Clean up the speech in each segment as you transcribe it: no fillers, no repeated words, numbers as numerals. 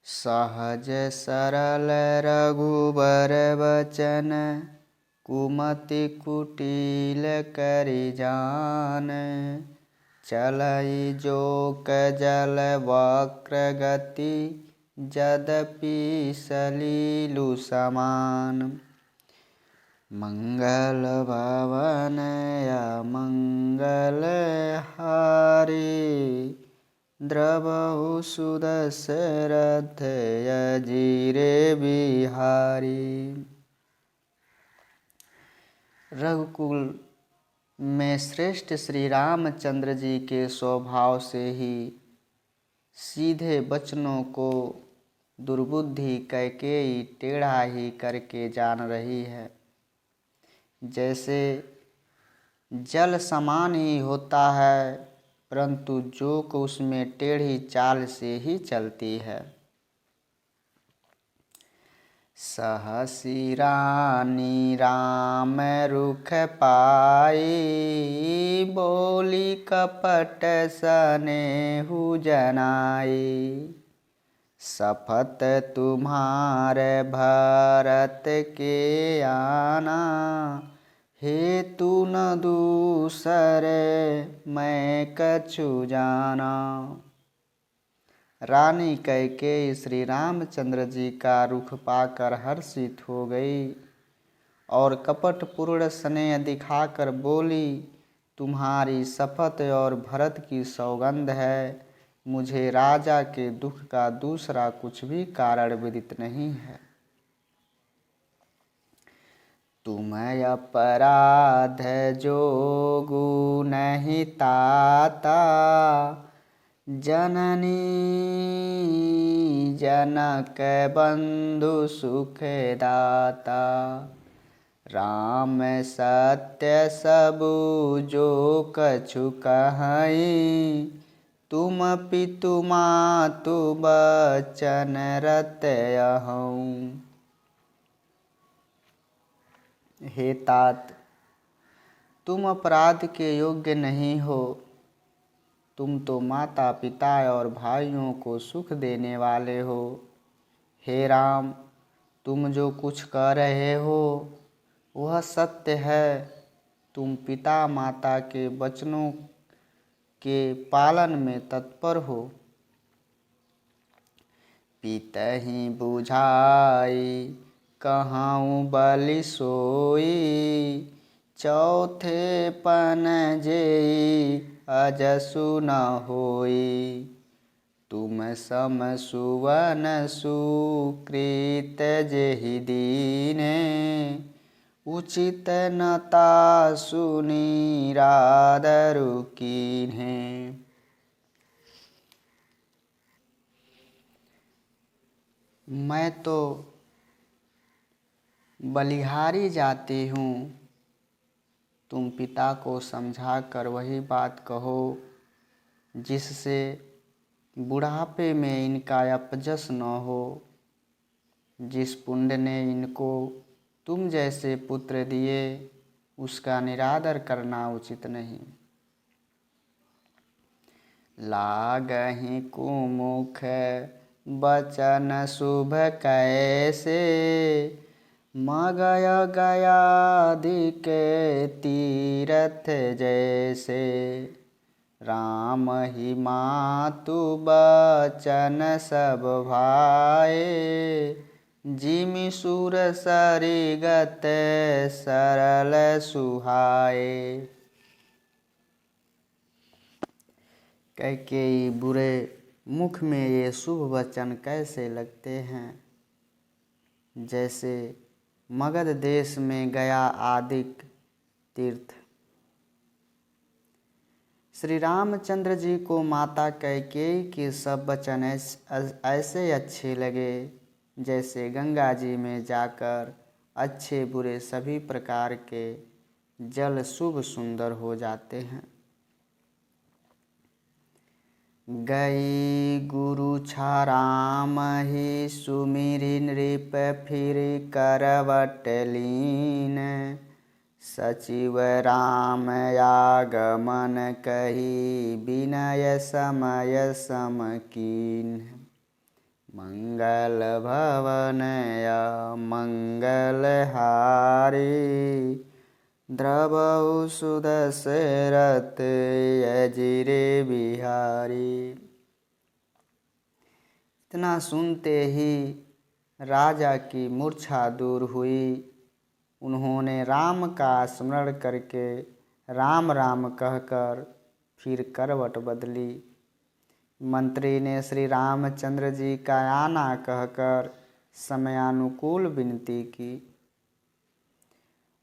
सहज सरल रघुबर बचन, कुमति कुटिल करि जान। चलई जोक जल वक्र गति, यद्यपि सलिलु समान। मंगल भवन अमंगल हारी, द्रवहु सुदशरथ अजीरे बिहारी। रघुकुल में श्रेष्ठ श्री रामचंद्र जी के स्वभाव से ही सीधे वचनों को दुर्बुद्धि कैकेयी टेढ़ा ही करके जान रही है। जैसे जल समान ही होता है, परंतु जोक उसमें टेढ़ी चाल से ही चलती है। सहसी रानी राम रुख पाई, बोली कपट सनेहु जनाई। शपथ तुम्हारे भरत के आना, हेतु न दूसरे मैं कछु जाना। रानी कैकेयी श्री रामचंद्र जी का रुख पाकर हर्षित हो गई और कपटपूर्ण स्नेह दिखाकर बोली, तुम्हारी शपथ और भरत की सौगंध है, मुझे राजा के दुख का दूसरा कुछ भी कारण विदित नहीं है। तुम अपराध जोगु नहीं ताता, जननी जनक बंधु सुख दाता। राम सत्य सबु जो कछु कहीं, तुम पितु मातु बचन रत अहूँ। हे तात, तुम अपराध के योग्य नहीं हो। तुम तो माता पिता और भाइयों को सुख देने वाले हो। हे राम, तुम जो कुछ कह रहे हो वह सत्य है। तुम पिता माता के वचनों के पालन में तत्पर हो। पितहि बुझाई कहूँ बलि सोई, चौथे पन जेई अजसु न होई। तुम सम सुवन सुकृत जेहि दीने, उचित नता सुनी रादरु कीन्हे। मैं तो बलिहारी जाती हूँ, तुम पिता को समझा कर वही बात कहो जिससे बुढ़ापे में इनका अपजस न हो। जिस पुण्य ने इनको तुम जैसे पुत्र दिए, उसका निरादर करना उचित नहीं। लागहि कुमुख बचन शुभ कैसे, मगय गयादिक तीरथ जैसे। राम ही मातु बचन सब भाए, जिमि सुर सरिगत सरल सुहाए। कैकेयी बुरे मुख में ये शुभ वचन कैसे लगते हैं, जैसे मगध देश में गया आदिक तीर्थ। श्री रामचंद्र जी को माता कैकेयी के सब वचन ऐसे अच्छे लगे जैसे गंगा जी में जाकर अच्छे बुरे सभी प्रकार के जल शुभ सुंदर हो जाते हैं। गई गुरु छाराम ही सुमिरि नृप फिर करवट लीन, सचिव राम आगमन कही विनय समय सम कीन्ह। मंगल भवन मंगलहारी, द्रवहु सुदशरथ अजिरे बिहारी। इतना सुनते ही राजा की मूर्छा दूर हुई। उन्होंने राम का स्मरण करके राम राम कहकर फिर करवट बदली। मंत्री ने श्री रामचंद्र जी का आना कहकर समयानुकूल विनती की।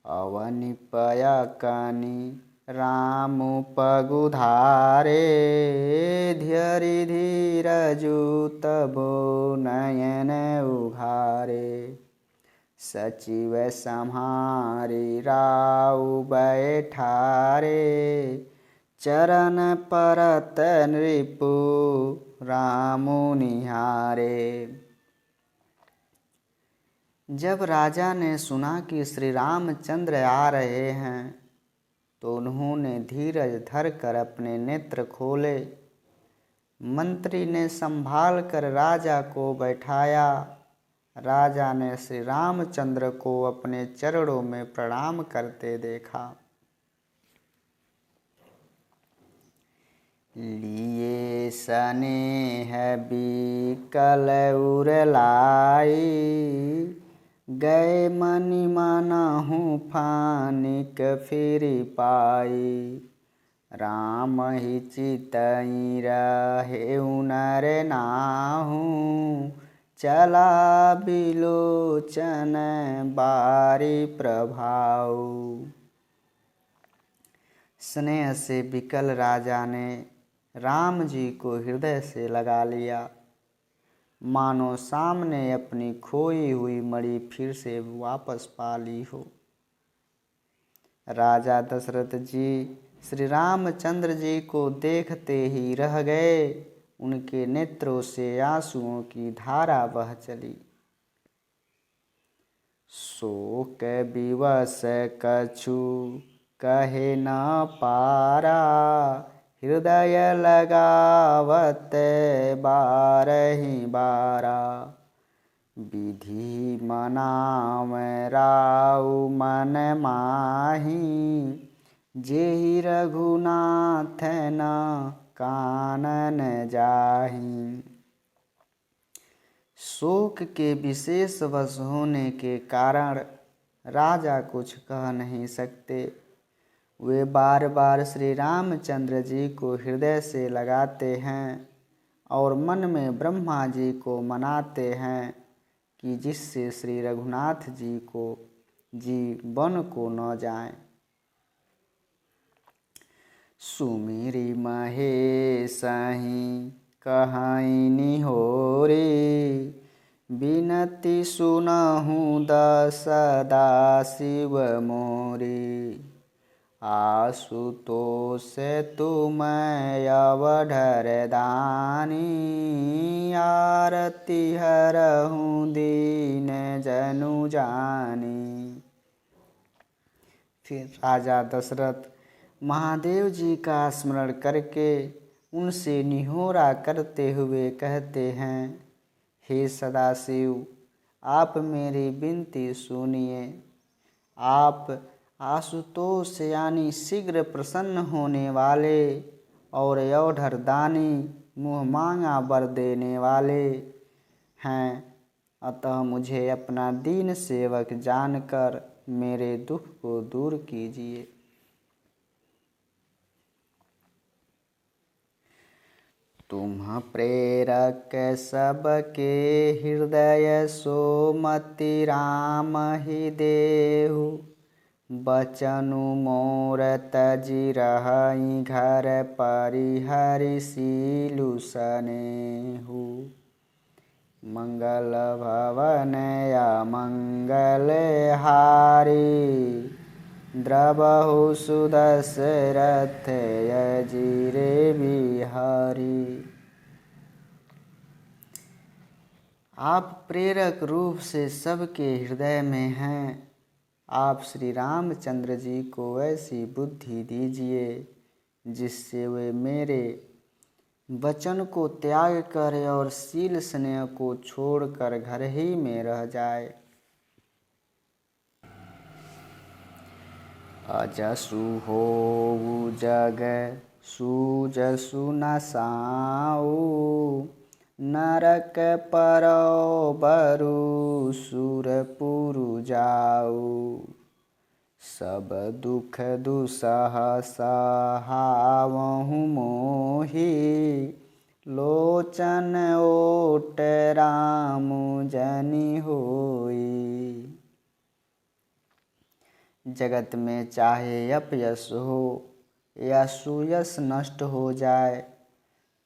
अवनिपय कनि राम पगुधारे, धीरि धीरजु तबो नयन उघारे। सचिव सम्हारी राउ बैठारे, चरण परत नृपु रामु निहारे। जब राजा ने सुना कि श्री रामचंद्र आ रहे हैं तो उन्होंने धीरज धरकर अपने नेत्र खोले। मंत्री ने संभाल कर राजा को बैठाया। राजा ने श्री रामचंद्र को अपने चरणों में प्रणाम करते देखा। लिए स्नेह बिकल उरलाई, गए मनि मनहु फानिक फिरि पाई। राम ही चितई रहेउ नर नाहु, चला बिलोचन बारी प्रभाऊ। स्नेह से बिकल राजा ने राम जी को हृदय से लगा लिया, मानो सामने अपनी खोई हुई मणि फिर से वापस पा ली हो। राजा दशरथ जी श्री रामचंद्र जी को देखते ही रह गए। उनके नेत्रों से आंसुओं की धारा बह चली। शोक विवश कछु कहे न पारा, हृदय लगावत बारहि बारा। विधि मनाव राउ मन माही, जेहि रघुनाथ न कानन जाहि। शोक के विशेष वश होने के कारण राजा कुछ कह नहीं सकते। वे बार बार श्री रामचंद्र जी को हृदय से लगाते हैं और मन में ब्रह्मा जी को मनाते हैं कि जिससे श्री रघुनाथ जी वन को न जाएं। सुमिरि महेशहि कहई निहोरी, बिनती सुनहु सदा शिव मोरी। आशुतोष तुम अवधर दानी, आरती हरहु दीन जनु जानी। फिर राजा दशरथ महादेव जी का स्मरण करके उनसे निहोरा करते हुए कहते हैं, हे सदाशिव, आप मेरी विनती सुनिए। आप आशुतोष यानी शीघ्र प्रसन्न होने वाले और अवधर दानी मुँह मांगा वर देने वाले हैं, अतः मुझे अपना दीन सेवक जानकर मेरे दुख को दूर कीजिए। तुम प्रेरक सबके हृदय सोमति राम ही देहु, बचनु मोर तजि रहई घर परिहरि सीलु सनेहु। मंगल भवन अमंगल हारी, द्रवहु सुदशरथ अजिरे बिहारी। आप प्रेरक रूप से सबके हृदय में हैं। आप श्री रामचंद्र जी को ऐसी बुद्धि दीजिए जिससे वे मेरे वचन को त्याग कर और शील स्नेह को छोड़कर घर ही में रह जाए। अजसु होऊ जग सूजसु न साऊ, नरक परो बरु सुरपुरु जाऊ। सब दुख दुसह सहावहु मोहि, लोचन ओट राम जनि होई। जगत में चाहे अपयश हो या सुयश नष्ट हो जाए,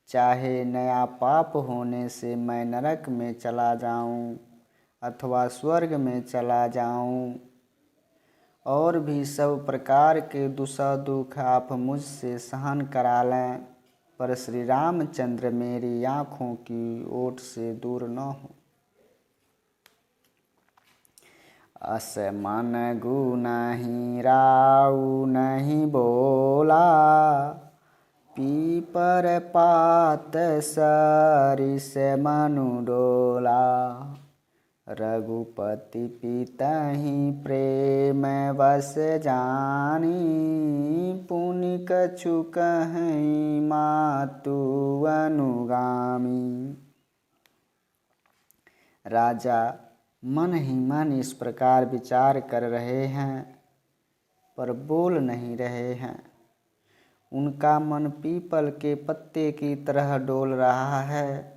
चाहे नया पाप होने से मैं नरक में चला जाऊं अथवा स्वर्ग में चला जाऊं, और भी सब प्रकार के दुसह दुख आप मुझसे सहन करा लें, पर श्री रामचंद्र मेरी आँखों की ओट से दूर न हो। अस मन गुनहि राउ नहीं बोला, पीपर पात सरिस मनु डोला। रघुपति पितहि प्रेम बस जानी, पुनि कछु कहीं मातु अनुगामी। राजा मन ही मन इस प्रकार विचार कर रहे हैं, पर बोल नहीं रहे हैं। उनका मन पीपल के पत्ते की तरह डोल रहा है।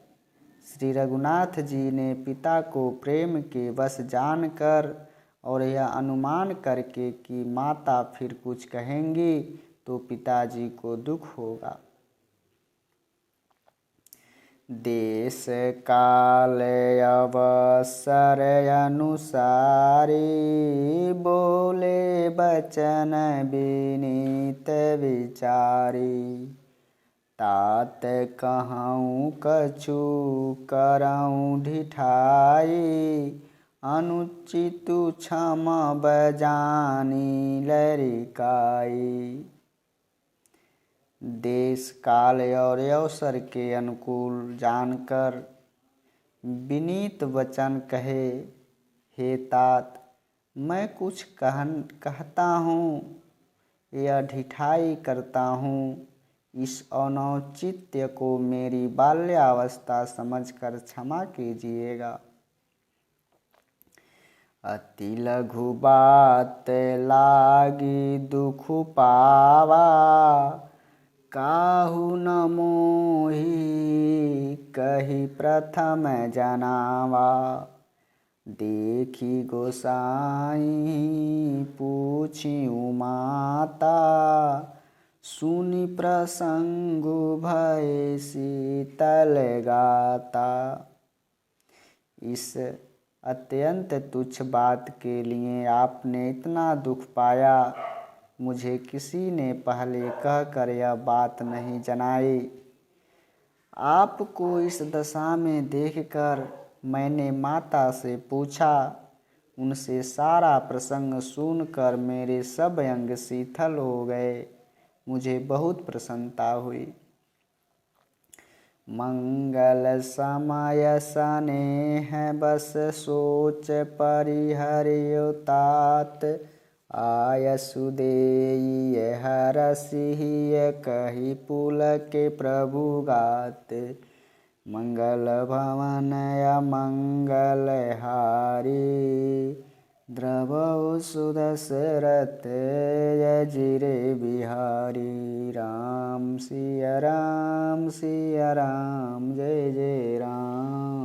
श्री रघुनाथ जी ने पिता को प्रेम के वश जानकर और यह अनुमान करके कि माता फिर कुछ कहेंगी तो पिताजी को दुख होगा, देश काल अवसर अनुसारी, बोले बचन विनीत विचारी। तात कहूँ कछु करऊँ ढिठाई, अनुचित क्षम बजानी लरिकाई। देश काल और अवसर के अनुकूल जानकर विनीत वचन कहे, हे तात, मैं कुछ कहता हूँ या ढिठाई करता हूँ, इस अनौचित्य को मेरी बाल्यावस्था समझकर क्षमा कीजिएगा। अति लघु बात लागी दुख पावा, काहू न मोहि कही प्रथम जनावा। देखी गोसाई पूछिउ माता, सुनि प्रसंगु भय शीतल गाता। इस अत्यंत तुच्छ बात के लिए आपने इतना दुख पाया, मुझे किसी ने पहले कहकर यह बात नहीं जनाई। आपको इस दशा में देखकर मैंने माता से पूछा, उनसे सारा प्रसंग सुनकर मेरे सब अंग शीतल हो गए, मुझे बहुत प्रसन्नता हुई। मंगल समय स्नेह बस सोच परिहरियो तात, आयसु देई हरसिहि कही पुल के प्रभु गात। मंगल भवन अमंगल हारी, द्रवौ सुदशरथ जिरे बिहारी। राम सिया राम जय जय राम।